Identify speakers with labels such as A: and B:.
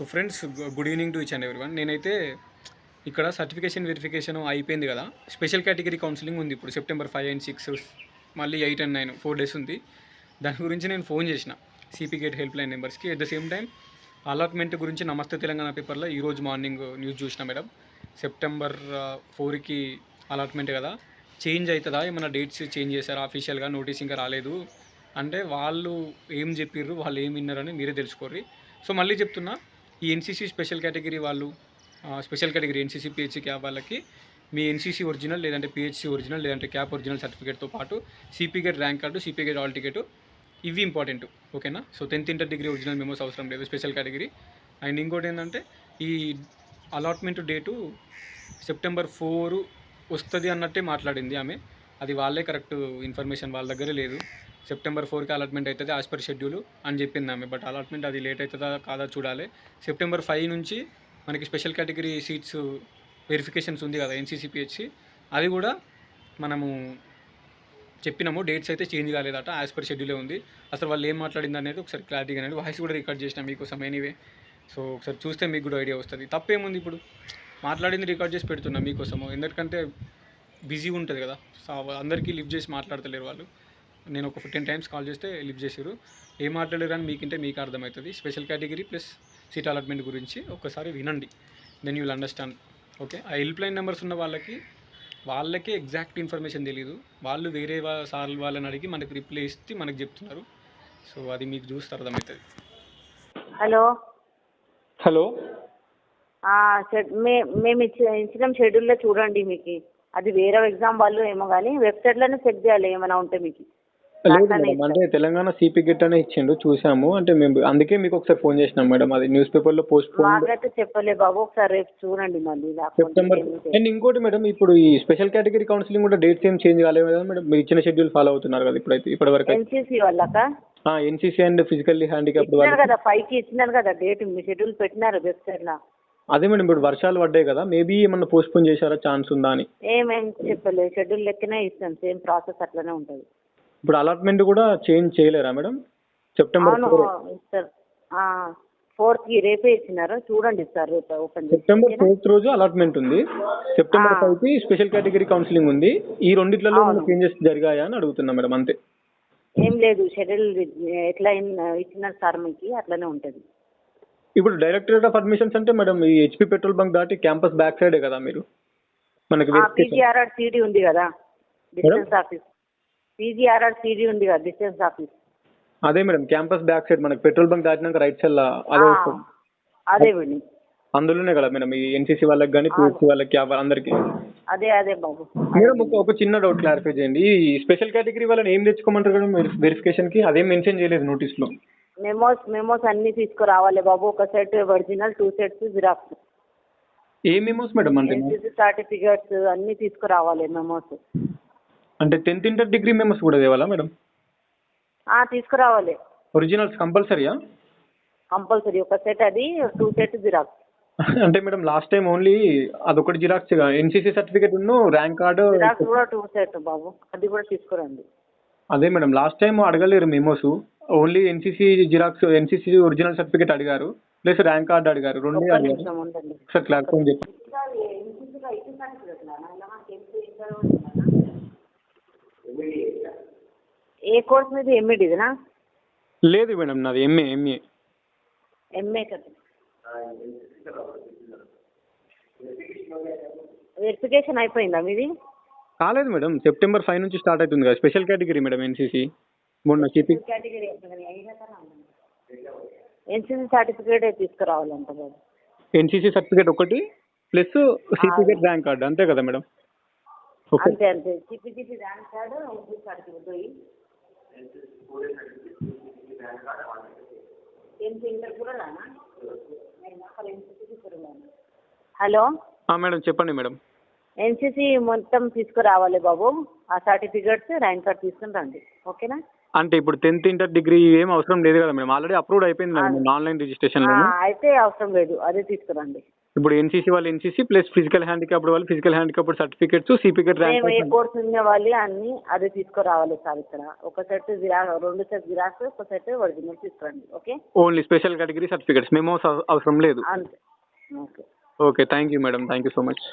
A: So friends, good evening to each and everyone. నేనైతే ఇక్కడ certification verification అయిపోయింది కదా. స్పెషల్ కేటగిరీ కౌన్సిలింగ్ ఉంది ఇప్పుడు సెప్టెంబర్ 5 అండ్ 6, మళ్ళీ 8 అండ్ 9 4 days ఉంది. దాని గురించి నేను ఫోన్ చేసిన సిపి గేట్ హెల్ప్ లైన్ నెంబర్స్కి. At the same time allotment గురించి నమస్తే తెలంగాణ పేపర్లో ఈరోజు మార్నింగ్ న్యూస్ చూసిన మేడం. సెప్టెంబర్ 4కి అలాట్మెంట్ కదా, చేంజ్ అవుతుందా, ఏమైనా డేట్స్ చేంజ్ చేశారా, అఫీషియల్గా నోటీస్ ఇంకా రాలేదు అంటే వాళ్ళు ఏం చెప్పిర్రు, వాళ్ళు ఏం విన్నారని మీరే తెలుసుకోర్రి. సో మళ్ళీ చెప్తున్నా, ఈ ఎన్సీసీ స్పెషల్ కేటగిరీ వాళ్ళు, special category NCC PHC cap వాళ్ళకి మీ ఎన్సీసీ ఒరిజినల్ లేదంటే పిహెచ్సి ఒరిజినల్ లేదంటే క్యాప్ ఒరిజినల్ సర్టిఫికేట్తో పాటు CP gate rank card, CP gate all ticket, ఇవి ఇంపార్టెంట్. ఓకేనా? So 10th inter degree original memos అవసరం లేదు స్పెషల్ కేటగిరీ. అండ్ ఇంకోటి ఏంటంటే, ఈ అలాట్మెంట్ డేటు సెప్టెంబర్ 4 వస్తుంది అన్నట్టే మాట్లాడింది ఆమె. అది వాళ్ళే కరెక్ట్ ఇన్ఫర్మేషన్, వాళ్ళ దగ్గరే లేదు. సెప్టెంబర్ 4కి అలాట్మెంట్ అవుతుంది యాజ్ పర్ షెడ్యూల్ అని చెప్పింది ఆమె. బట్ అలాట్మెంట్ అది లేట్ అవుతుందా కాదా చూడాలి. సెప్టెంబర్ 5 నుంచి మనకి స్పెషల్ కేటగిరీ సీట్స్ వెరిఫికేషన్స్ ఉంది కదా ఎన్సీసీ పిహెచ్సి, అది కూడా మనము చెప్పినాము. డేట్స్ అయితే చేంజ్ కాలేదట, యాజ్ పర్ షెడ్యూలే ఉంది. అసలు వాళ్ళు ఏం మాట్లాడింది అనేది ఒకసారి క్లారిటీగా అనేది వాయిస్ కూడా రికార్డ్ చేసినా మీకోసం ఎనీవే. సో ఒకసారి చూస్తే మీకు కూడా ఐడియా వస్తుంది. తప్పేముంది, ఇప్పుడు మాట్లాడింది రికార్డ్ చేసి పెడుతున్నా మీకోసము. ఎందుకంటే బిజీ ఉంటుంది కదా, సో అందరికీ లిఫ్ట్ చేసి మాట్లాడతలేరు వాళ్ళు. నేను ఒక 10 times కాల్ చేస్తే లిఫ్ట్ చేసారు. ఏం మాట్లాడారు అని మీకంటే మీకు అర్థమవుతుంది. Special category plus seat allotment గురించి ఒక్కసారి వినండి, then you will understand. Okay? ఆ హెల్ప్ లైన్ నెంబర్స్ ఉన్న వాళ్ళకే ఎగ్జాక్ట్ ఇన్ఫర్మేషన్ తెలియదు. వాళ్ళు వేరే సార్లు వాళ్ళని అడిగి మనకి రిప్లై ఇస్తే మనకు చెప్తున్నారు. సో అది మీకు చూస్తే అర్థమవుతుంది.
B: హలో
A: హలో,
B: మేము ఇచ్చిన షెడ్యూల్లో చూడండి. మీకు అది వేరే ఎగ్జామ్ వాళ్ళు ఏమో కానీ వెబ్సైట్లోనే చెక్ చేయాలి ఏమైనా ఉంటే. మీకు
A: లేదు మేడం, అంటే తెలంగాణ సిపి గిట్ అనే ఇచ్చిండు, చూసాము. అంటే మేము అందుకే మీకు ఒకసారి ఫోన్ చేసినాం మేడం. అది న్యూస్ పేపర్లో పోస్ట్ పోన్
B: మాకైతే చెప్పలే బాబు. ఒకసారి రేపు చూడండి మళ్ళీ
A: సెప్టెంబర్. అండ్ ఇంకోటి మేడం, ఇప్పుడు ఈ స్పెషల్ కేటగిరీ కౌన్సిలింగ్ కూడా డేట్స్ ఏం చేంజ్ కాలేదు కదా మేడం? మీరు ఇచ్చిన షెడ్యూల్ ఫాలో అవుతున్నారు కదా ఇప్పుడైతే? ఇప్పటివరకు
B: ఎన్సీసీ వాళ్ళక
A: ఎన్సీసీ అండ్ ఫిజికల్లీ హ్యాండిక్యాప్డ్ వాళ్ళు
B: కదా 5కి ఇచ్చినారు కదా డేట్, మీ షెడ్యూల్ పెట్టినారు వెబ్సైట్లో.
A: అదే మేడం, ఇప్పుడు వర్షాలు పడ్డాయి కదా, మేబీ ఏమన్నా పోస్ట్ పోన్ చేశారా, ఛాన్స్ ఉందా అని.
B: ఏమేం చెప్పలేదు, షెడ్యూల్ లెక్కనే ఇస్తాం, సేమ్ ప్రాసెస్ అట్లనే ఉంటుంది.
A: ఇప్పుడు అలాట్మెంట్ కూడా చేంజ్ చేయలేరా మేడం? సెప్టెంబర్
B: అవును ఇస్తారు. 4కి రేపే ఇచ్చినారు, చూడండి సార్ రేపు ఓపెన్ చేసి.
A: సెప్టెంబర్ 4th రోజు అలాట్మెంట్ ఉంది. సెప్టెంబర్ 5కి స్పెషల్ కేటగిరీ కౌన్సిలింగ్ ఉంది. ఈ రెండిట్లలో చేంజెస్ జరిగాయా అని అడుగుతున్నా మేడం, అంతే.
B: ఏం లేదు, షెడ్యూల్ ఎట్లా ఇచ్చినారు సార్ మీకు అట్లనే ఉంటుంది.
A: ఇప్పుడు డైరెక్టరేట్ ఆఫ్ అడ్మిషన్స్ అంటే మేడం, ఈ హెచ్పి పెట్రోల్ బంక్ దాటి క్యాంపస్ బ్యాక్ సైడే కదా మీరు? మనకి
B: పీజీఆర్ఆర్ సిడి ఉంది కదా డిస్టెన్స్ ఆఫీస్, పీజీఆర్ఆర్ సిడి ఉంది కదా డిస్టెన్స్ ఆఫీస్.
A: అదే మేడం, క్యాంపస్ బ్యాక్ సైడ్ మనకి పెట్రోల్ బంక్ దాటినాక రైట్ సైడ్ అదే వస్తుంది.
B: అదే అండి,
A: అందులోనే కదా మేడం ఈ ఎన్సీసీ వాళ్ళకి కానీ పిహెచ్సి వాళ్ళకి అందరికి.
B: అదే బాబు.
A: మేడం ఒక చిన్న డౌట్ క్లారిఫై చేయండి. ఈ స్పెషల్ కేటగిరీ వాళ్ళని ఏం తెచ్చుకోమంటారు కదా వెరిఫికేషన్ కి? అదేం మెన్షన్ చేయలేదు నోటీస్ లో.
B: మెమోస్ అన్ని తీసుకురావాలి బాబు. ఒక సెట్ ఒరిజినల్, 2 sets జిరాక్స్.
A: ఏ మెమోస్ మేడం? అంటే
B: సర్టిఫికేట్స్ అన్ని తీసుకురావాలి మెమోస్.
A: అంటే 10th ఇంటర్ డిగ్రీ మెమోస్ కూడా తేవాలా మేడం?
B: తీసుకురావాలి.
A: ఒరిజినల్స్ కంపల్సరీయా?
B: కంపల్సరీ. ఒక సెట్ అది, 2 sets జిరాక్స్.
A: అంటే మేడం లాస్ట్ టైం ఓన్లీ అదొకటి జిరాక్స్, ఎన్సీసీ సర్టిఫికేట్ ఉన్న ర్యాంక్ కార్డు
B: జిరాక్స్ కూడా 2 sets బాబు, అది కూడా తీసుకురండి.
A: అదే మేడం, లాస్ట్ టైం అడగలేరు memos, only NCC xerox, NCC original certificate అడిగారు, ప్లస్ ర్యాంక్ కార్డు అడిగారు. రెండు ఒకసారి క్లారిఫై చెప్పి.
B: ఏ కోర్స్ మీద? ఎంఈడినా?
A: లేదు మేడం, నాది ఎంఏ
B: కదా. వెరిఫికేషన్ అయిపోయిందా మీది?
A: కాలేదు మేడం, సెప్టెంబర్ 5 నుంచి స్టార్ట్ అవుతుంది కదా స్పెషల్ కేటగిరీ మేడం ఎన్సీసీ. మొన్న సిపి
B: ఎన్సీసీ సర్టిఫికేట్ తీసుకురావాలంట బాబు.
A: ఎన్సీసీ సర్టిఫికేట్ ఒకటి plus CP gate rank card, అంతే కదా మేడం?
B: అంతే. CP rank card, NCC certificate. Hello
A: madam, చెప్పండి మేడం.
B: ఎన్సీసీ మొత్తం తీసుకురావాలి బాబు. ఆ సర్టిఫికేట్స్, ర్యాంక్ కార్డ్ తీసుకుని రండి. ఓకేనా?
A: అంటే ఇప్పుడు 10th ఇంటర్ డిగ్రీ ఏం అవసరం లేదు కదా మేడం? ఆల్రెడీ అప్రూవ్డ్ అయిపోయింది మేడం ఆన్లైన్ రిజిస్ట్రేషన్.
B: అయితే అవసరం లేదు, అదే తీసుకురండి.
A: ఇప్పుడు ఎన్సీసీ వాళ్ళు ఎన్సీసీ ప్లస్ ఫిజికల్ హ్యాండిక్యాప్డ్ వాళ్ళు ఫిజికల్ హ్యాండిక్యాప్డ్ సర్టిఫికేట్స్ సిపికెట్
B: మేము ఏ
A: ర్యాంక్
B: కోర్స్ ఉన్న వాళ్ళు అన్నీ అది తీసుకురావాలి సార్. ఇక్కడ ఒక సెట్ రెండు సెట్ జిరాక్స్, ఒక సెట్ ఒరిజినల్ తీసుకురండి. Okay,
A: only special category certificates memos అవసరం లేదు.
B: అంతే. Okay.
A: Okay, thank you madam, thank you so much.